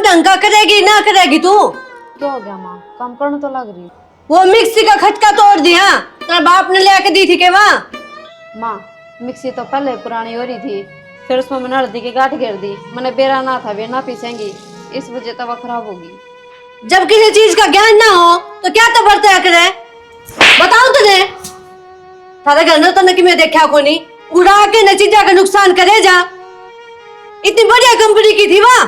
ढंग का करेगी ना करेगी तू? क्या हो गया माँ, काम करने तो लग रही। वो मिक्सी का खटका तोड़ दिया, तेरा बाप ने लेके दी थी के वहाँ? माँ मिक्सी तो पहले पुरानी हो रही थी, फिर उसमें मैंने हल्दी की गांठ घेर दी। मैंने बेरा ना था, वे ना पीसेंगी, इस वजह तवा खराब होगी। जब किसी चीज का ज्ञान ना हो तो क्या तो बर्ताया करे? बताओ तुझे थारे घर में तो न कि मैं देखा को नहीं उड़ा के न चीजा का नुकसान करे जा। इतनी बढ़िया कंपनी की थी वहाँ।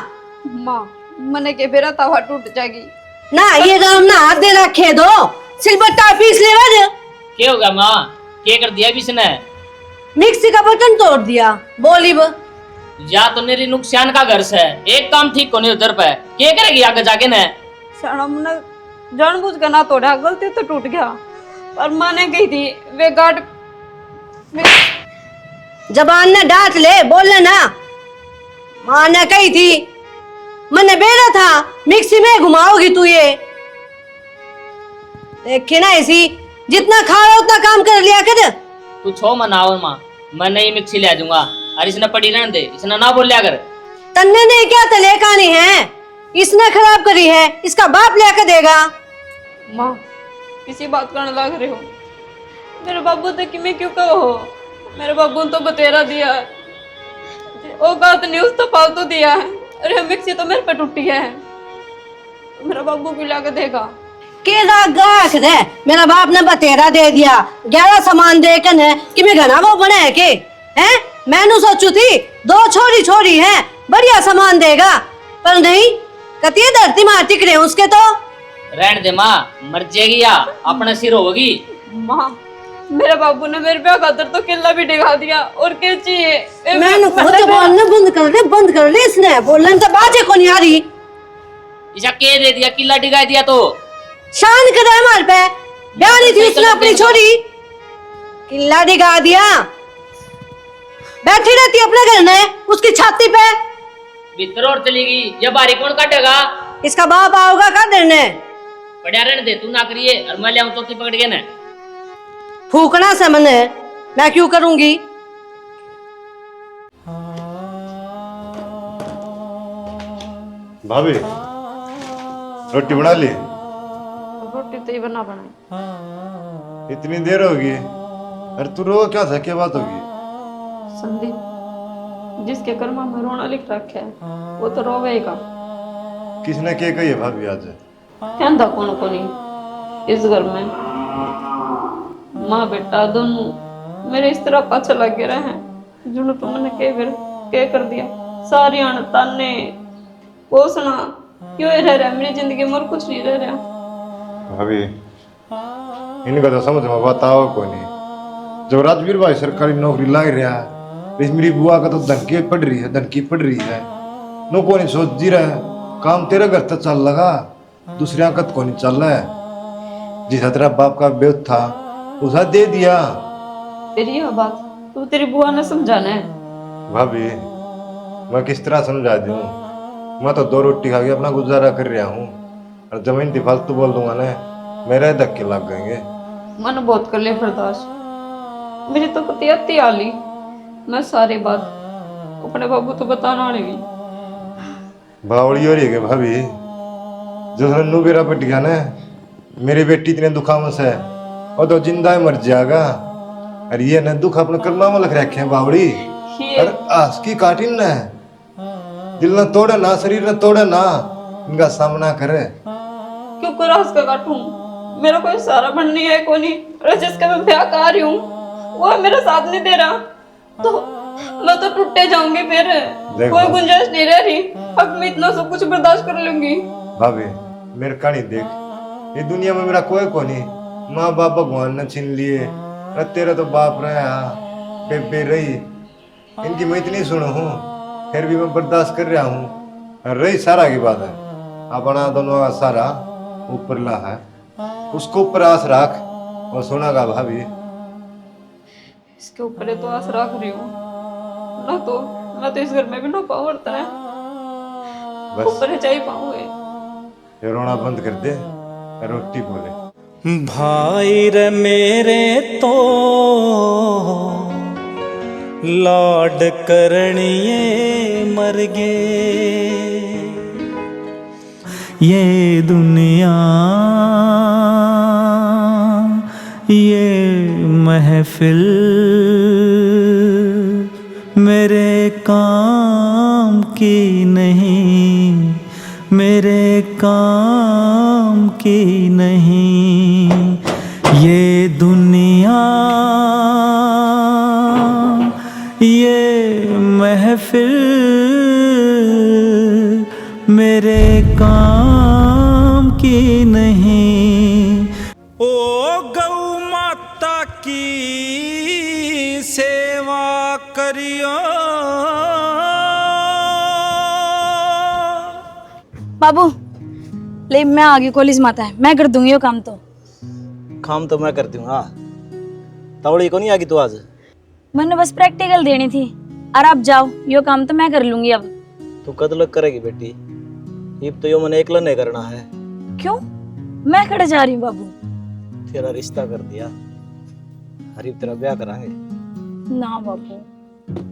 माँ मैंने के बेरा तवा टूट जाएगी ना ये राम ना हाथ दे रखे दो, सिलबट्टा पीस ले वर। क्या होगा माँ, क्या कर दिया भी इसने? मिक्सी का बटन तोड़ दिया, बोली वो। या तो मेरी नुकसान का घर से एक काम ठीक को नहीं उधर पे क्या करेगी आगे जाके ने? मैंने जानबूझ कर ना तोड़ा, गलती तो टूट गया, पर माने गई थी वे गांठ। जबान ने डांट ले, बोलने ना। माँ ने कही थी, मैंने बेरा था मिक्सी में घुमाओगी तू ये। देखी ना ऐसी जितना खाओ उतना काम कर लिया कर। तू छो मनाओ माँ, मैं नई मिक्सी ले दूंगा और इसने पड़ी रहने दे, इसने ना बोल लिया कर। तन्ने ने क्या तले कहानी है, इसने खराब करी है, इसका बाप लेकर देगा। माँ किसी बात करने लग रहे हो, मेरे बाबू तो कि मैं क्यों कहो, मेरे बाबू ने तो बतेरा दिया है, वो बात न्यूज तो फालतू दिया है, अरे मिक्सी तो मेरे पे टूटी है, मेरा बाबू भी लाके देगा। केदा गाख दे, मेरा बाप ने बतेरा दे दिया, 11 सामान दे के ने कि मैं घना वो बने के हैं। मैंने सोचू थी 2 छोरी छोरी है, बढ़िया सामान देगा, पर नहीं कती धरती मार टिकरे उसके तो। रहने दे माँ, मर जाएगी या अपने सिर होगी। माँ मेरे बाबू ने मेरे पे खातर तो किला भी डिगा दिया, और क्या चाहिए? मैंने कहा जबान ने बंद कर ले इसने, बोलने तो बाजे को नहीं आ रही। इसा के दे दिया, किला डिगा दिया तो शान करे हमारे पे, ब्यानी थी उसने अपनी छोरी, किला डिगा दिया। बैठी रहती अपने घर में उसकी छाती पे। भीतर और चली गई, ये बारी कौन काटेगा? इसका बाप आओगा का देने। बढ़िया रहने दे, तू ना करिए और मैं ले आऊं चौथी पकड़ के ना। फूकना से मैंने, मैं क्यों करूंगी? भाभी रोटी बना ली? रोटी तो ही बनाई। इतनी देर होगी, अरे तू रो क्या था, क्या बात होगी? संदीप जिसके कर्मा में रोना लिख रखा है वो तो रोवेगा। किसने क्या कही है भाभी आज? कहता कौन को नहीं इस घर में, माँ बेटा दोनों मेरे इस तरह पाछा लगे रहे हैं, जुनू तो मैंने क्या कर दिया, सारी अण ताने पोसना क्यों रह रहा है मेरी जिंदगी में, और कुछ नहीं रह रहा। भाभी इनका तो समझ में बताओ को नहीं, जो राजवीर भाई सरकारी नौकरी ला रहा है, इस मेरी बुआ का तो धनकी पड़ रही है, नो को नहीं सोच जी रहा है, काम तेरे घर तक चल लगा, दूसरे आंकत को नहीं चल रहा है। जिस तेरा बाप का बेद था उसे दे दिया। तेरी यह बात तो तेरी बुआ ने समझाना है। भाभी मैं किस तरह समझा दूं, मैं तो 2 रोटी खा के अपना गुजारा कर रहा हूँ, और जमीन की फालतू बोल दूंगा ना मेरे धक्के लग गएंगे। मन बहुत कर लिया बर्दाश्त, मेरी तो कती अति आली, मैं सारी बात अपने बाबू तो बताना नहीं। बावड़ी हो रही है भाभी, जो नन्नू बेरा पट गया ना, मेरी बेटी इतने दुखाम से और तो जिंदा मर जाएगा, और ये न दुख अपने कर्मा में लग रखे हैं बावड़ी, और आस की काटिन न दिल न तोड़े ना, शरीर न तोड़े ना, इनका सामना करे। क्यों कर रास का काटूं, मेरा कोई सारा बननी है को नहीं, और जिसका मैं ब्याह कर रही हूँ वो मेरा साथ नहीं दे रहा, तो मैं तो टूटे जाऊंगी, फिर कोई गुंजाइश नहीं रह रही, अब मैं इतना सब कुछ बर्दाश्त कर लूंगी। भाभी मेरे कहानी देख, ये दुनिया में मेरा कोई को नहीं, माँ बाप भगवान ने छीन लिए, तेरा तो बाप रहा बेबे रही, इनकी मैं इतनी सुनो हूँ, फिर भी मैं बर्दाश्त कर रहा हूँ। रही सारा की बात है, अपना दोनों का सारा ऊपर ला है, उसको ऊपर आस रख और सुना का भाभी, इसके ऊपर तो आस रख रही हूँ ना, तो मैं तो इस घर में भी ना पाऊँ, ऊपर जा ही पाऊंगे। ये रोना बंद कर दे, रोटी बोले। भाई रे मेरे तो लाड करनिए मर गे, ये दुनिया ये महफिल मेरे काम की नहीं, मेरे काम की नहीं। ये दुनिया ये महफिल मेरे काम की नहीं। ओ गौ माता की सेवा करियो। बाबू ले मैं आगे कॉलेज माता है, मैं कर दूंगी वो काम। तो काम तो मैं कर दूंगा। तावड़ी को नहीं आगी तू आज? मैंने बस प्रैक्टिकल देनी थी और आप जाओ, यो काम तो मैं कर लूंगी। अब तू कद लग करेगी बेटी? ये तो यो मैंने एकला नहीं करना है। क्यों? मैं खड़े जा रही हूँ बाबू। तेरा रिश्ता कर दिया, हरीब तेरा ब्याह करांगे। ना बाबू,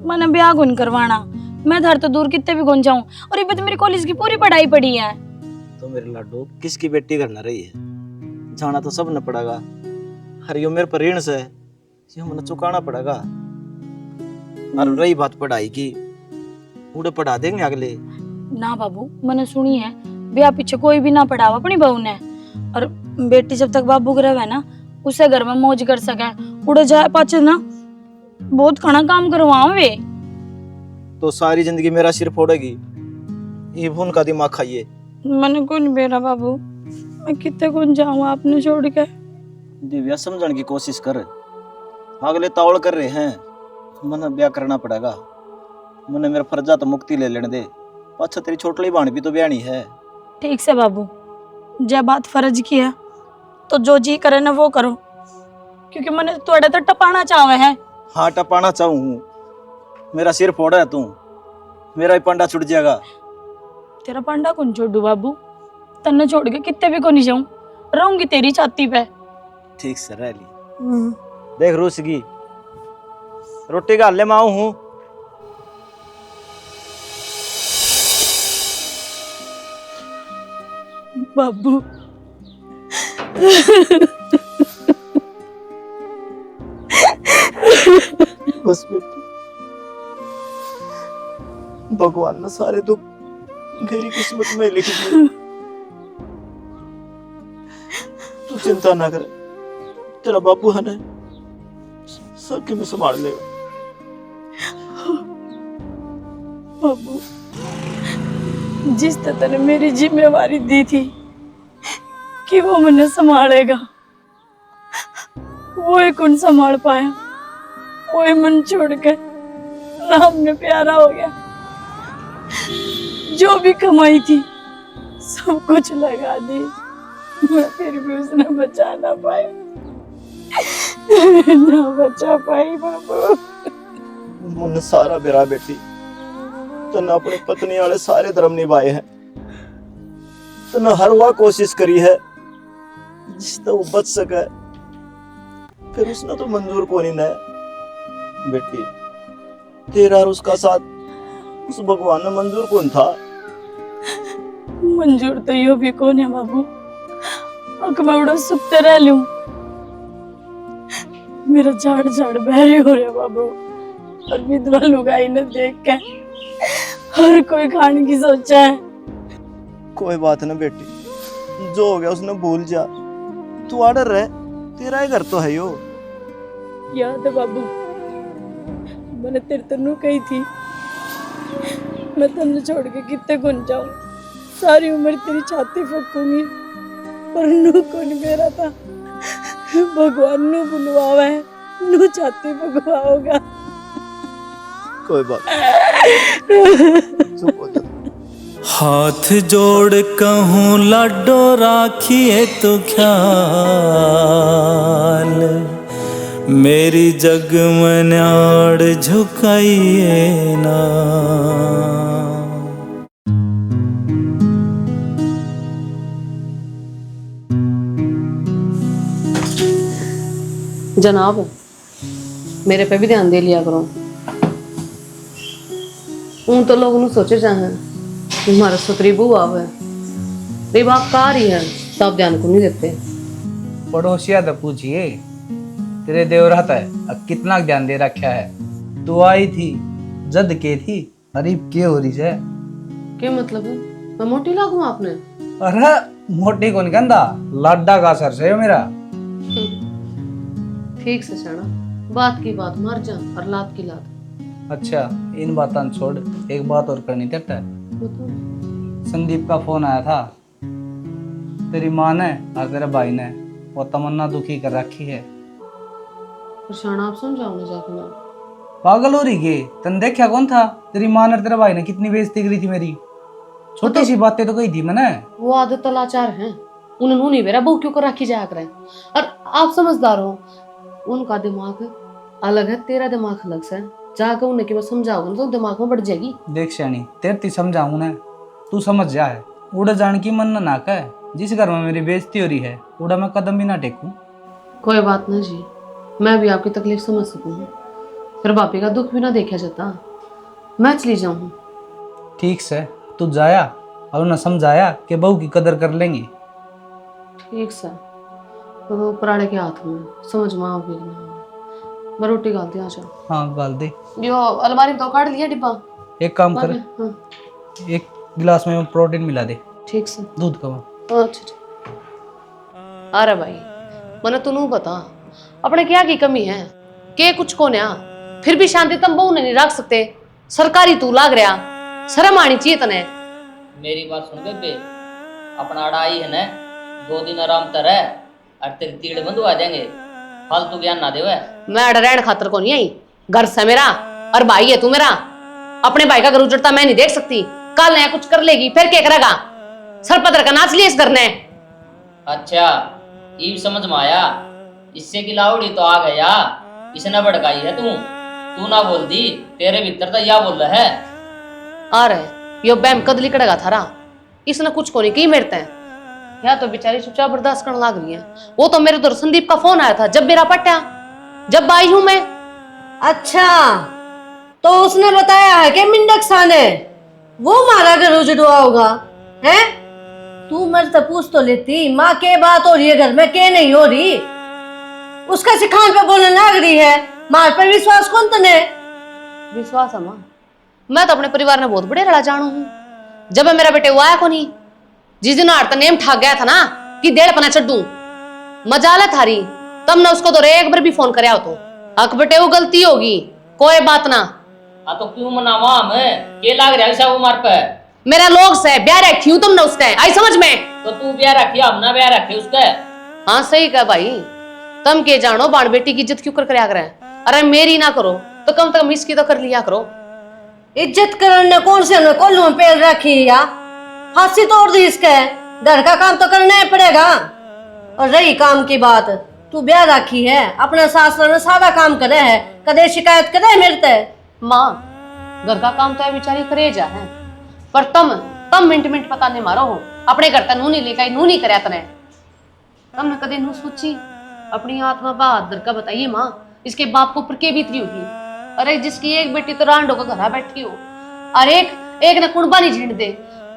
मैंने ब्याह कौन करवाना, मैं घर तो दूर कितने भी कौन जाऊं, और ये तो मेरी कॉलेज की पूरी पढ़ाई पड़ी है। तो मेरे लाडू किसकी बेटी करना रही है? जाना तो सब न पड़ेगा। हर यो मेरे पर ऋण से यो मैंने चुकाना पड़ेगा। और रही बात पढ़ाई की, उड़े पढ़ा देंगे अगले। ना बाबू, मैंने सुनी है ब्याह पीछे कोई भी ना पढ़ावा अपनी बहू ने, और बेटी जब तक बाबू के रहे ना उसे घर में मौज कर सके, उड़े जाए पाचे ना बहुत खाना काम करवाओ वे। तो सारी जिंदगी मेरा सिर फोड़ेगी, ये भून का दिमाग खाइए। मैंने कौन बेरा बाबू, मैं कितने कौन जाऊँ आपने छोड़ के। दिव्या समझने की कोशिश कर, अगले तावड़ कर रहे हैं, मैंने ब्याह करना पड़ेगा। मैंने मेरा फर्जा तो मुक्ति ले लेने दे। अच्छा तेरी छोटली बहन भी तो ब्याहनी है। ठीक से बाबू, जब बात फर्ज की है तो जो जी करे ना वो करो, क्योंकि मैंने थोड़े तो टपाना चाहे हैं। हाँ टपाना चाहूँ, मेरा सिर फोड़ा है तू, मेरा ही पंडा छुट जाएगा। तेरा पंडा कौन छोड़ू बाबू, तन्ने छोड़ के कितने भी को नहीं जाऊं, रहूंगी तेरी छाती पे। ठीक से रह ली। देख रूसगी रोटी का हल्ले माऊ हूँ। बाबू बस बेटी, भगवान ने सारे दुख मेरी किस्मत में लिख दिए। तू चिंता ना कर, तेरा बाबू है ना, सबके में संभाल लेगा। बाबू, जिस तरह ने मेरी जिम्मेवारी दी थी कि वो मुझे संभालेगा, वो ही कौन संभाल पाया। वो ही मन छोड़ के राम ने प्यारा हो गया। जो भी कमाई थी सब कुछ लगा दी, मैं फिर भी उसने बचा ना पाया, ना बचा पाई। बाबू मुन्ने सारा बेरा बेटी, तने अपनी पत्नी वाले सारे धर्म निभाए हैं, तने हर वह कोशिश करी है जिससे वो बच सके, फिर उसने तो मंजूर को नहीं है। बेटी तेरा और उसका साथ उस भगवान ने मंजूर कौन था? मंजूर तो यो भी कौन है बाबू, अक मैं उड़ा सुखते रह लूं। मेरा झाड़ झाड़ बहरे हो रहे बाबू, और विधवा लुगाई ने देख के हर कोई खाने की सोचा है। कोई बात ना बेटी, जो हो गया उसने भूल जा, तू आडर रह, तेरा ही घर तो है यो। याद है बाबू, मैंने तेरे तनु कही थी मैं तन्ने छोड़ के कितने गुन जाऊं, सारी उम्र तेरी छाती फूकूंगी, पर नू कौन मेरा था। भगवान नू बुलवावा है, नू छाती फूकवाओगा। कोई बात चुप हो जा। हाथ जोड़ कहूँ लाडो राखिए तो ख्याल, मेरी जग में न्याड़ झुकाइए ना। जनाब, मेरे पे भी ध्यान दे लिया करो। तो लोग सोचे चाहे हमारा सुतरी बुआ है, रे बाप का रही है, सब ध्यान को नहीं देते। पड़ोसिया तो पूछिए, तेरे देवरात है अब कितना ध्यान दे रखा है। तू आई थी जद के थी, अरीब के हो रही है। क्या मतलब है? मैं मोटी लागू आपने? अरे मोटी कौन कहंदा, लाडा का असर से मेरा। ठीक से शाना, बात की बात मर जा और लात की लात। अच्छा इन बातों छोड़, एक बात और करनी थी। संदीप का फोन आया था, तेरी माँ ने और तेरे भाई ने वो तमन्ना दुखी कर रखी है। शाना आप समझाओ ना जाके ना। पागल हो रही के, तन देखा कौन था? तेरी माँ और तेरे भाई ने कितनी बेइज्जती करी थी मेरी। छोटी सी बातें तो कही थी मैंने। वो आदत तलाचार है, उन्होंने नहीं मेरा बहू क्यों कर रखी जाया करे। और आप समझदार हो, उनका दिमाग अलग है, तेरा दिमाग अलग से। जाकर उन्हें कि मैं समझाऊंगा तो दिमाग में बढ़ जाएगी। देख श्यानी, तेरे समझाऊं ना, तू समझ जा है। उड़ा जान की मन ना है, जिस घर में मेरी बेइज्जती हो रही है उड़ा मैं कदम भी ना टेकूं। कोई बात ना जी, मैं भी आपकी तकलीफ समझ सकूंगी, फिर बापी का दुख भी ना देखा जाता। मैं चली जाऊं। ठीक से तू जाया और उन्हें समझाया कि बहू की कदर कर लेंगे। ठीक से तो पराड़े के हाथ में समझ में आओगे ना। मैं रोटी गालती आ जाओ। हाँ गाल दे। जो अलमारी में तो काट लिया डिब्बा। एक काम कर, हाँ। एक गिलास में प्रोटीन मिला दे। ठीक से। दूध का। अच्छा। अरे भाई मैंने तू बता, अपने क्या की कमी है? के कुछ को ना, फिर भी शांति तुम बहू नहीं रख सकते। सरकारी तू लाग रहा, शर्म आनी चाहिए तने। मेरी बात सुन बेबे, अपना अड़ाई है ना, 2 दिन आराम तर है और तेरे तीड़ बंधु आ जाएंगे। फालतू ज्ञान ना देवे। मैं अड़रैन खातर को नहीं आई, घर से मेरा और भाई है तू मेरा। अपने भाई का घर उजड़ता मैं नहीं देख सकती। कल नया कुछ कर लेगी फिर क्या करेगा? सरपत्र का नाच लिया इस घर ने। अच्छा ये समझ में आया, इससे की लाउड़ी तो आ गया, इसने भड़काई है तू ना बोल दी, तेरे भीतर तो या बोल रहा है। अरे यो बैम कद लिकड़ेगा थारा, इसने कुछ को नहीं की मेरते हैं। या तो बेचारी चुपचाप बर्दाश्त करने लग रही है। वो तो मेरे उधर संदीप का फोन आया था जब मेरा पट्टा, जब आई हूं मैं। अच्छा तो उसने बताया है कि मिंडक साने वो मारा घर उजड़ुआ होगा है? तू मेरे से पूछ तो लेती, माँ के बात हो रही है घर में, के नहीं हो रही? उसका सिखान पे बोलने लग रही है। मार पर विश्वास कौन तने? विश्वास है माँ, मैं तो अपने परिवार में बहुत बड़े रड़ा जानू हूँ। जब मेरा बेटे वो आया को नहीं, जिस दिन आड़ता नेम ठाक गया था ना कि डेढ़ पना चड्डू मजाला थारी, तब ना उसको तो एक बार भी फोन करे हो तो हक बेटे वो गलती होगी, कोई बात ना। हाँ तो क्यों मनावा हमें, के लाग रहा है वो मार पे? मेरा लोग से ब्याह रखी हूँ तुमने उसका, आई समझ में? तो तू ब्याह रखी, हम ना ब्याह रखे उसका। हाँ सही कहा भाई, तुम के जानो बाण बेटी की इज्जत क्यों कर रहे हैं? अरे मेरी ना करो तो कम से कम इसकी तो कर लिया करो। इज्जत करने कौन से हमने कोल्लू में पेल रखी या फांसी तोड़ दी इसके? घर का काम तो करना ही पड़ेगा। और रही काम की बात, तू ब्याह रखी है, अपना सासरा में सारा काम करे है, कदे शिकायत करे मेरे ते? माँ घर का काम तो बेचारी करे जा है, पर तुम मिनट मिनट पता नहीं मारो हो अपने घर तक नू नहीं लेकर नू नहीं करे तने। तुमने कदे नू सोची अपनी आत्मा बहादुर का बताइए माँ, इसके बाप को ऊपर के बीतरी होगी। अरे जिसकी एक बेटी तो रांडो का घरा बैठी हो और एक ने कुर्बा नहीं झींड दे,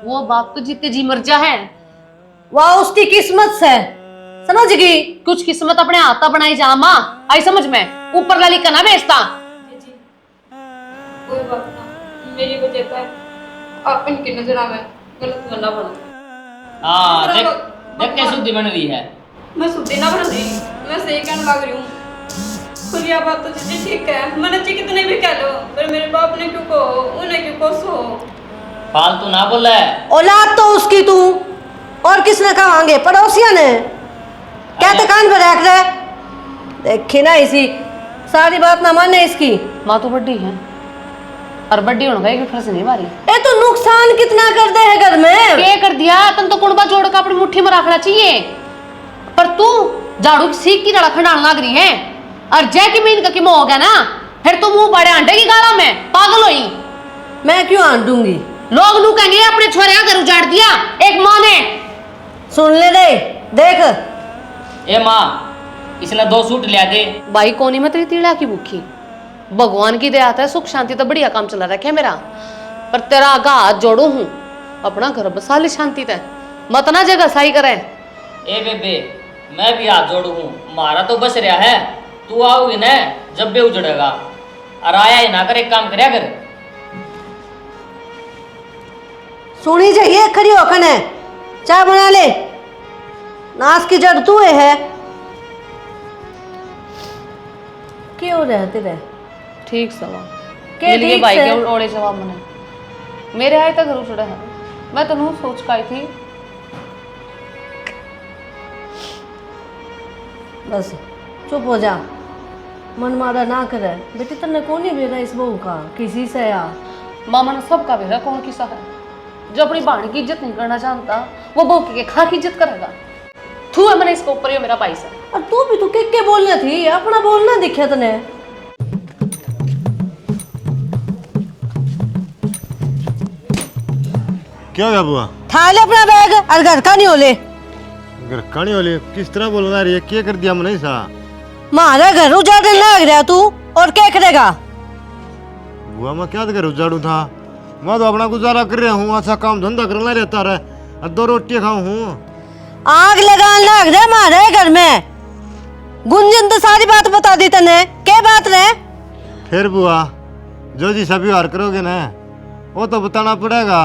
वो बाप तो जीते जी मर जा है। वाह उसकी किस्मत से, समझ गई? कुछ किस्मत अपने हाथा बनाई जा माँ, आई समझ में? ऊपर लाली का ना बेचता। कोई बात ना, मेरी वजह से आप इनकी नजर में गलत बना बना। हाँ देख देख कैसे शुद्धि बन रही है। मैं सुधी ना बन रही, मैं सही कहने लग रही हूँ। पर यह बात तो जी ठीक है, मैंने जी कितने भी कह लो, पर मेरे बाप ने क्यों कहो, उन्हें क्यों कोसो? फालतू ना बोल रहा है। औलाद तो उसकी तू और किसने कहांगे? पड़ोसिया ने क्या दुकान पर रख रहे? देखी ना इसी सारी बात ना माने इसकी। माँ तो बड्डी है और बड्डी होने का एक फर्ज नहीं मारी। ए तो नुकसान कितना कर दे है घर में? क्या कर दिया? तुम तो कुंडबा जोड़ कर अपनी मुट्ठी में रखना चाहिए, पर तू झाड़ू की सीख की लड़ा खंडान लग रही है। और जय की मीन का किमो हो गया ना, फिर तुम मुंह बड़े अंडे की गाला में पागल होई। मैं क्यों आंडूंगी? लोग नू कहेंगे अपने छोरे का घर उजाड़ दिया एक माँ ने। सुन ले दे, देख ए माँ, इसने 2 सूट लिया दे। भाई कोनी में तेरी तीड़ा की भूखी, भगवान की दया है, सुख शांति तो बढ़िया काम चला रखे मेरा, पर तेरा आगा हाथ जोड़ू हूँ, अपना घर बसा ले शांति ते। मत ना जगह सही करे। ए बेबे मैं भी हाथ जोड़ू हूँ, मारा तो बस रहा है, तू आओगी ना जब भी उजड़ेगा, और आया ही ना कर, एक काम करया कर। सुनी जाइए खड़ी होकर है, चाय बना ले, नाश की जड़ तू है। क्यों रहते रहे ठीक सवा के मिल गए ठीक भाई से? के ओड़े जवाब मने मेरे आए तक घर उछड़ा है। मैं तो नू सोच का आई थी बस चुप हो जा, मन मारा ना करे। बेटी तन्ने कौन ही भेजा इस बहू का किसी से यार। मामा ने सबका भेजा, कौन किसा है जो अपनी बहन की इज्जत नहीं करना जानता, वो बहू के खा की इज्जत करेगा। थू है मैंने इसके ऊपर, ये मेरा पैसा। और तू भी तो के बोलना थी, अपना बोलना दिखा तने। क्या हो गया बुआ? था ले अपना बैग और घर का नहीं होले। घर कहानी वाली किस तरह बोलना रही है? क्या कर दिया मैंने सा? मारा घर उजाड़ने लग रहा तू, और क्या करेगा? बुआ मैं क्या घर उजाड़ू था? मैं तो अपना गुजारा कर रहा हूँ, अच्छा काम धंधा करना रहता रहे, और 2 रोटियाँ खाऊं हूँ। आग लगाने लग रहा मारे घर में। गुंजन तो सारी बात बता दी तने, क्या बात रे? फिर बुआ जो जी सभी हार करोगे ना, वो तो बताना पड़ेगा।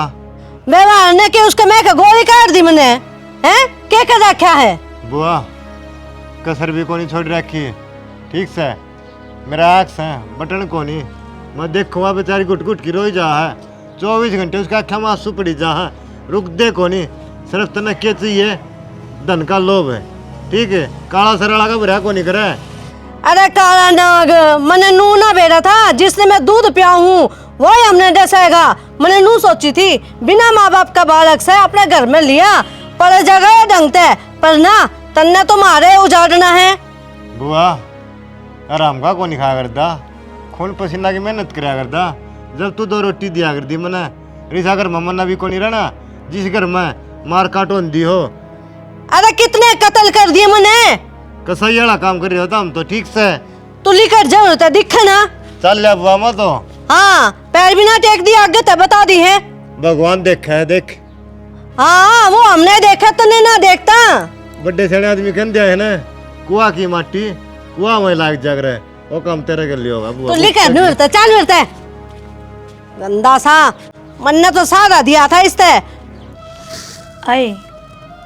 व्यवहार ने के उसके मैं का गोली काट दी मैंने, हैं? क्या कर रखा है? बुआ कसर भी कोनी छोड़ रखी है, ठीक से मेरा आँख है बटन कोनी, मैं देखूँगा बेचारी घुट घुट की रोई जा है, 24 घंटे उसका आँखा में आंसू पड़ी जा है, रुक दे कोनी। सिर्फ तने क्या चाहिए? धन का लोभ है, ठीक है, काला सरला का बुरा कोनी करे। अरे काला नाग, मैंने नू ना बेरा था जिसने मैं दूध पिया हूँ, वही हमने डसेगा। मैंने नू सोची थी बिना माँ बाप का बालक से अपने घर में लिया, पर जगह ढंगते, पर ना तन्ने तो मारे उजाड़ना है। बुआ आराम का कोनी खाया करता, खून पसीना की मेहनत कराया करता। जब तू 2 रोटी दिया करती मैंने, रिसा घर मम्मा भी कोनी रहना जिस घर में मार काट होती हो। अरे कितने कत्ल कर दिए मैंने। कसाई वाला काम कर रहे होता हम तो, ठीक से तू लिखट जाओ होता दिखा ना। चल लिया बुआ मैं तो। हाँ पैर भी ना टेक दिया, आगे तो बता दी है। भगवान देखा है, देख। हाँ वो हमने देखा तने ना देखता। बड़े सड़े आदमी कह दिया है ना, कुआ की माटी कुआ में लायक जग रहे, वो काम तेरे के लिए होगा बुआ। तू लिखट नहीं मिलता, चल मिलता है गंदा सा। मन्ने तो सारा दिया था इससे। आए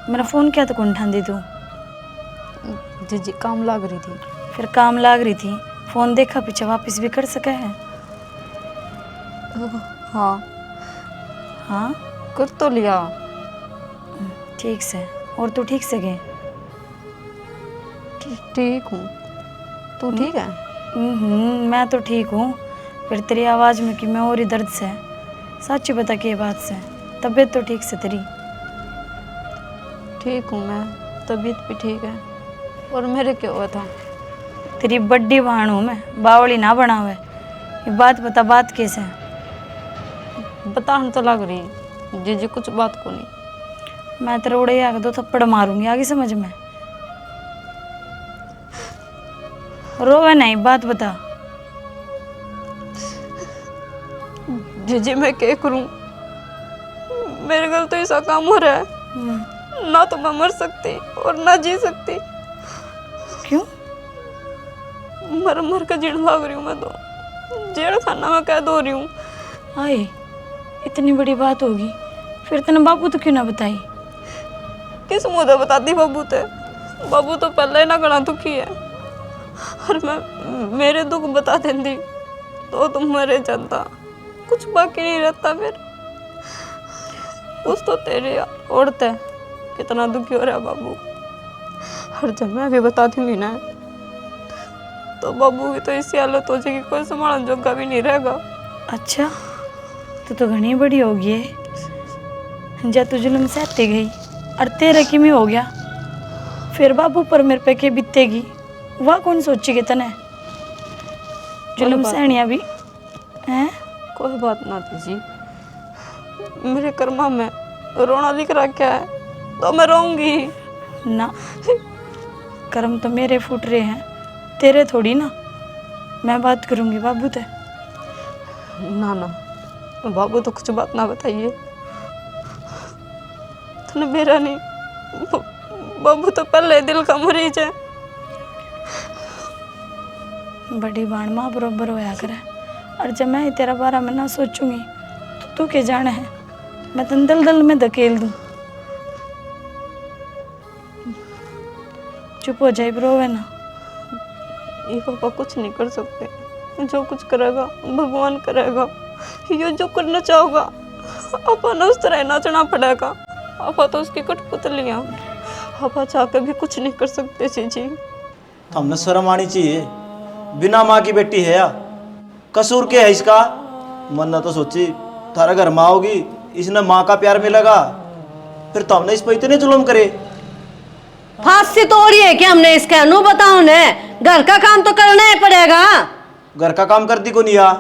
मेरा फ़ोन क्या तो कौन उठा दी तू? जी जी काम लग रही थी। फिर काम लाग रही थी, फ़ोन देखा पीछे वापस भी कर सका है? हाँ हाँ कर तो लिया। ठीक से। और तू ठीक से गए? ठीक हूँ, तू ठीक है? मैं तो ठीक हूँ, फिर तेरी आवाज़ में कि मैं और ही दर्द से। सच बता के बात से, तबीयत तो ठीक से तेरी? ठीक हूँ मैं, तबीयत भी ठीक है। और मेरे क्या हुआ था? तेरी बड्डी बहन हूँ मैं, बावली ना बना हुआ। ये बात बता, बात कैसे? बताने तो लग रही जी जी कुछ बात को नहीं। मैं तेरे उड़े आगे 2 थप्पड़ मारूंगी, आगे समझ में। रोवे नहीं, बात बता। जी मैं क्या करूं? मेरे गल तो ऐसा काम हो रहा है, ना तो मैं मर सकती और ना जी सकती। क्यों? मर मर कर जीण भाग रही हूँ मैं तो, जेल खाना में कैद हो रही हूँ। आए इतनी बड़ी बात होगी, फिर तने बाबू तो क्यों ना बताई? किस मुँह से बताती बाबू ते? बाबू तो पहले ही ना घना दुखी है, और मैं मेरे दुख बता देती तो तुम मरे जाता, कुछ बाकी नहीं रहता। फिर कुछ तो तेरे औरत है कितना दुखी हो रहा है बाबू। हर जब मैं भी बता दूंगी ना तो बाबू की तो इसी हालत हो जाएगी, कोई संभालने जोगा भी नहीं रहेगा। अच्छा तो घनी बड़ी होगी है, जा तू जुल्म सहती गई और तेरे की में हो गया, फिर बाबू पर मेरे पे के बीतेगी, वह कौन सोचेगी तने? जुल्म सहनिया भी हैं? कोई बात ना जी, मेरे कर्मा में रोना लिख रखा है तो मैं रोऊंगी ना। कर्म तो मेरे फूट रहे हैं, तेरे थोड़ी ना। मैं बात करूंगी बाबू ते। ना ना बाबू तो कुछ बात ना बताइए, तूने मेरा नहीं, बाबू तो पहले दिल का मरीज है। बड़ी बाण माँ बरोबर होया करे, और जब मैं ही तेरा बारे में ना सोचूंगी तो तू क्या जाने है, मैं तन दल में धकेल दूं। चुप हो जाए ब्रो, है ना। ये पापा कुछ नहीं कर सकते, जो कुछ करेगा भगवान करेगा। ये जो करना चाहोगा अपन उस तरह नाचना पड़ेगा। आपा तो उसकी कठपुतलियाँ, आपा चाह के भी कुछ नहीं कर सकते जी। हमने शर्म आनी चाहिए, बिना माँ की बेटी है या कसूर क्या है इसका। मन ना तो सोची थारा घर माँ होगी, इसने माँ का प्यार मिलेगा, फिर तो हमने इस पर इतने जुल्म करे। फांसी तोड़ी है कि हमने इसके नु बताओ ने, घर का काम तो करना ही पड़ेगा। घर का काम करती को नहीं आ,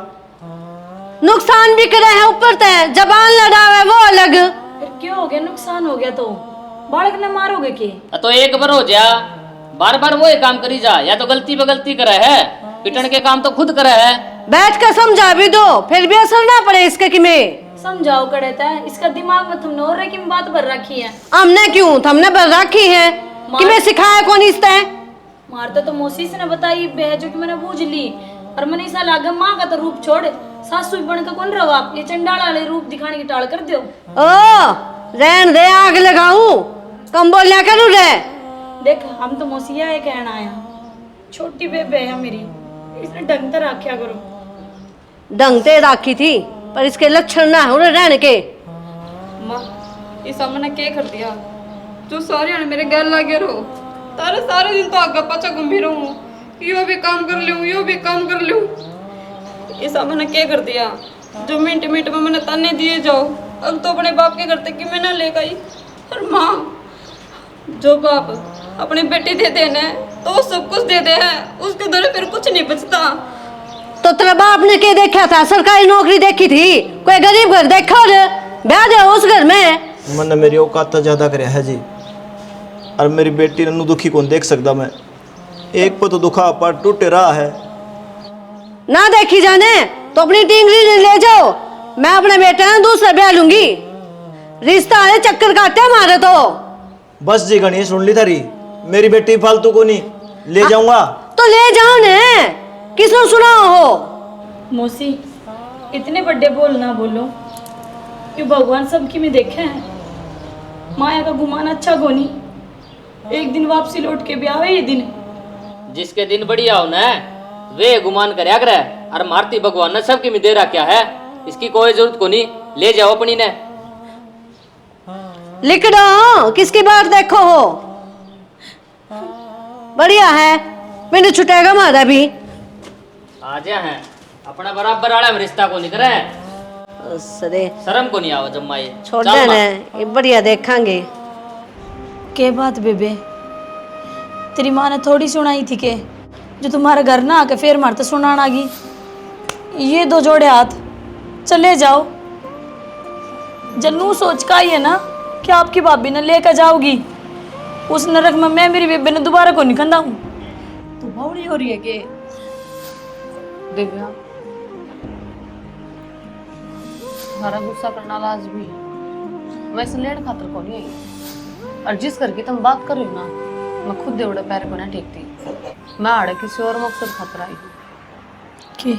नुकसान भी करे है ऊपर ते जबान लड़ावे वो अलग। फिर क्यों हो गया, नुकसान हो गया तो बालक ने मारोगे के? तो एक बार हो जा, बार बार वो ही काम करी जा, या तो गलती पे गलती करे है, पिटन के काम तो खुद करे है। बैठ कर समझा भी दो, फिर भी असर ना पड़े इसके कि में समझाओ कड़ेता है, इसका दिमाग में तुमने और की बात भर रखी है। हमने क्यों, तुमने भर रखी है कि मैं सिखाया कौन इसते। मारता तो मौसी से ने बताई बे, जो कि मैंने बूझ ली, और मैंने ऐसा लागा माँ का तो रूप छोड़, सासू बन का कौन रहो आप, ये चंडाल वाले रूप दिखाने की टाल कर दो। ओ रहन दे, आग लगाऊं, कम बोलिया करूं रे। देख हम तो मौसिया है कहना आया, छोटी बेबे है मेरी, इसने ढंग से रखा करो। ढंग से राखी थी, पर इसके लक्षण ना हो रहने के। माँ ये सामने क्या कर दिया, जो सारे ने मेरे गैर लगे रहो, तारे सारे दिन तो आगे पाछा घूमी रहूं, यो भी काम कर लूं, यो भी काम कर लूं। ये सामने क्या कर दिया, जो मिनट मिनट में मैंने ताने दिए जाओ, अब तो अपने बाप के करते कि मैं ना ले गई। और माँ, जो बाप अपनी बेटी दे देना तो वो सब कुछ दे दे है, उसके दर फिर कुछ नहीं बचता। तो तेरे बाप ने क्या देखा था, सरकारी नौकरी देखी थी, कोई गरीब घर देखा और ब्याह दे उस घर में। मन मेरी औकात तो ज्यादा करे है जी, और मेरी बेटी नन्नू दुखी कौन देख सकता मैं, एक पर तो दुखा पर टूटे रहा है। ना देखी जाने तो अपनी टिंगरी ले जाओ, मैं अपने बेटे ने दूसरे ब्याह लूंगी। रिश्ता है चक्कर काटे हमारे तो। बस जी गणी सुन ली थारी, मेरी बेटी फालतू को नहीं ले जाऊंगा। तो ले जाओ ने, किसने सुनाओ हो। मौसी इतने बड़े बोल ना बोलो, क्यों भगवान सबकी में देखे हैं। माया का गुमान अच्छा गोनी, एक दिन वापसी लौट के भी आवे ये दिन। जिसके दिन बढ़िया हो ना वे गुमान करया करे, और मारती भगवान ने सबकी में दे रहा क्या है, इसकी कोई जरूरत को नहीं, ले जाओ अपनी ने। लिख दो, किसकी बात देखो हो। बढ़िया है, मैंने छुटेगा मारा भी। आजा है अपना बराबर वाला में रिश्ता को नहीं करे, सरे शर्म को नहीं आवा जम्मा ये। छोड़ चल देना, माँ। ये बढ़िया देखेंगे। के बात बेबे, तेरी माँ ने थोड़ी सुनाई थी के जो तुम्हारे घर ना आके फिर मारते सुनाना आगी। ये दो जोड़े हाथ चले जाओ, जन्नू सोच का ही है ना कि आपकी भाभी ने लेकर जाओगी उस नरक में, मैं मेरी बेबे ने दोबारा को निकलना हूँ। तू बावड़ी हो रही है के दिव्या, हमारा गुस्सा करना लाजमी है, मैं इस लेन खातर को नहीं आई, और जिस घर की तुम बात कर रही हो ना, मैं खुद देवड़े पैर को ना टेकती, मैं आड़े किसी और मकसद खातर आई हूँ। के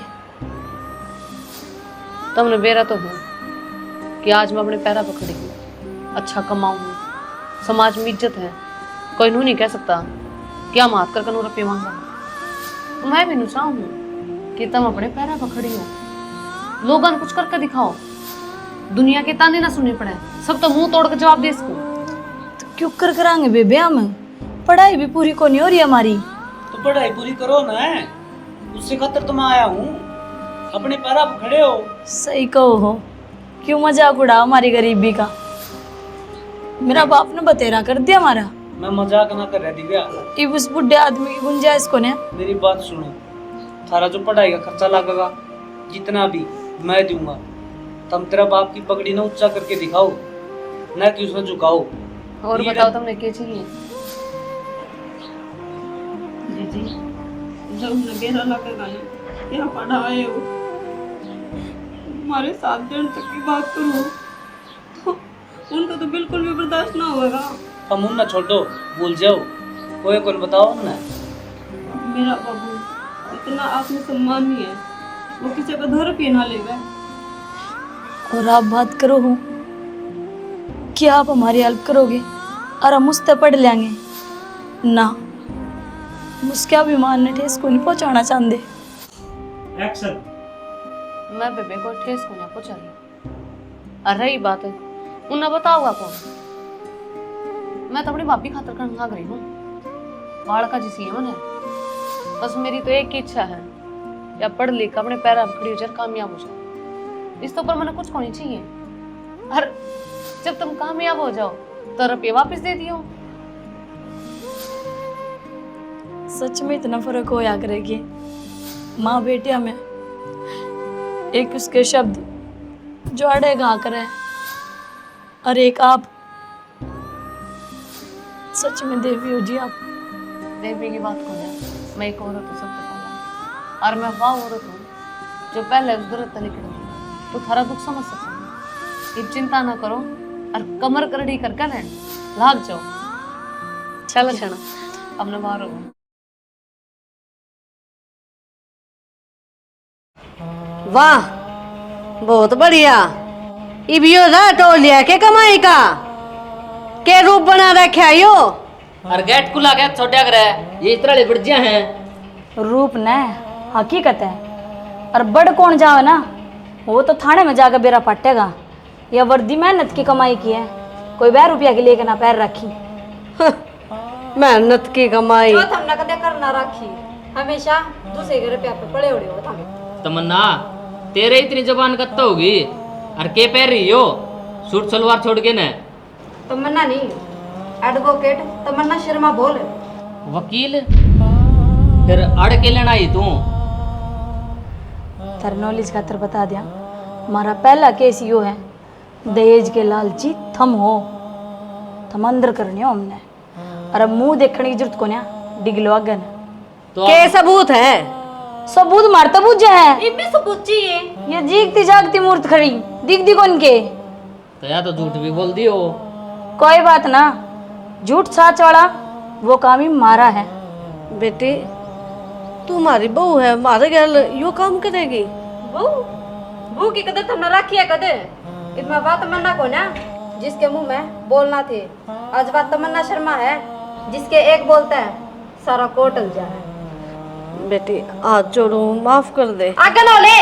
तुमने बेरा तो हूँ कि आज मैं अपने पैरा पर खड़ी हूँ, अच्छा कमाऊँ, समाज में इज्जत है, कोई नू नहीं कह सकता कि हम हाथ कर कनू रुपये मांगा। मैं भी नुचा हूँ कि तुम अपने पैरा पर खड़ी हो, लोगों कुछ करके दिखाओ, दुनिया के ताने ना सुनने पड़े, सब तो मुंह तोड़ के जवाब दे इसको। तो क्यों कर करांगे बेबे, हम पढ़ाई भी पूरी को नहीं हो रही हमारी। तो पढ़ाई पूरी करो ना, उससे खातर तो मैं आया हूँ, अपने पैरों पर खड़े हो। सही कहो हो, क्यों मजाक उड़ाओ हमारी गरीबी का। मेरा बाप ने बतेरा कर दिया हमारा। मैं मजाक ना कर रहा दिव्या, ये उस बुढ़े आदमी की गुंजाइश को ने। मेरी बात सुनो, थारा जो पढ़ाई का खर्चा लगेगा जितना भी मैं दूंगा, तुम तेरा बाप की पगड़ी ना ऊंचा करके दिखाओ, ना कि उसमें झुकाओ। और बताओ तुमने क्या चाहिए? जी जब नगेरा लगेगा ना, यहाँ पढ़ाए हो, हमारे साथ देर तक की बात करो उनको तो बिल्कुल भी बर्दाश्त ना होगा। हम उन ना छोड़ दो, भूल जाओ, कोई कौन बताओ ना। मेरा बाबू इतना आत्मसम्मान नहीं है, वो किसी का 2 रुपये ना लेगा। और आप बात करो हो कि आप हमारी हेल्प करोगे और हम उससे पढ़ लेंगे ना, उसके अभिमान ने ठेस को नहीं पहुंचाना चाहते। एक्शन। मैं बेबे को ठेस को ना पहुंचा रही। और रही बात है उन्हें बताओगा कौन? मैं तो अपनी भाभी खातर करना भाग रही हूँ, बाढ़ का जिसी है मैंने। बस मेरी तो एक ही इच्छा है, या पढ़ लिख अपने पैरों पर खड़ी हो जाए, कामयाब हो जाए। इस तो पर मैंने कुछ नहीं चाहिए। और जब तुम कामयाब हो जाओ तो रुपये वापस दे दियो। सच में इतना फर्क होया करेगी माँ बेटिया में। एक उसके शब्द जो अड़े गा करे और एक आप। सच में देवी हो जी आप। देवी की बात को है, मैं एक औरत हूँ सबसे पहले, और मैं वह औरत हूँ जो पहले उस दुर्द तले खड़ी तो थारा दुख समझ सकता हूँ। ये चिंता ना करो और कमर करड़ी करके ना लाग जाओ। चलो छना अपने बाहर हो। वाह, बहुत बढ़िया। इबियो रा टोलिया के कमाई का के रूप बना रखा यो। और गेट खुला गया छोटा कर ये इस तरह बढ़िया हैं। रूप न हकीकत है, और बड़ कौन जावे ना वो तो थाने में जाकर बेरा पटेगा। यह वर्दी मेहनत की कमाई की है, कोई 2 रुपया के लेके ना पैर रखी। मेहनत की कमाई जो हमने कदे कर ना रखी, हमेशा दूसरे के रुपया पे पड़े उड़े होता। तमन्ना तेरे इतनी जबान कत्त होगी और के पैर रही हो सूट सलवार छोड़ के न। तमन्ना नहीं, एडवोकेट तमन्ना शर्मा बोल। वकील फिर अड़ के लेना ही तू। तर नॉलेज खातर बता दिया, हमारा पहला केस यो है, दहेज के लालची थम हो, थम अंदर करने हो हमने। और अब मुंह देखने की जरूरत को ना डिगलो अगन तो के सबूत है। सबूत मारता बुझ है, इतनी सबूत चाहिए। ये जीगती जागती मूर्त खड़ी दिख दी कौन के। तो या तो झूठ भी बोल दियो। कोई बात ना, झूठ साच वाला वो काम ही मारा है। बेटी तुम्हारी बहू है, हमारे घर यो काम करेगी। बहू की कदर तुमने रखी है कदे। इतना बात तमन्ना को ना जिसके मुंह में बोलना थे, आज बात तमन्ना शर्मा है जिसके एक बोलता है सारा कोटल जाए। बेटी हाथ जोड़ू, माफ कर दे। आगे ना ले।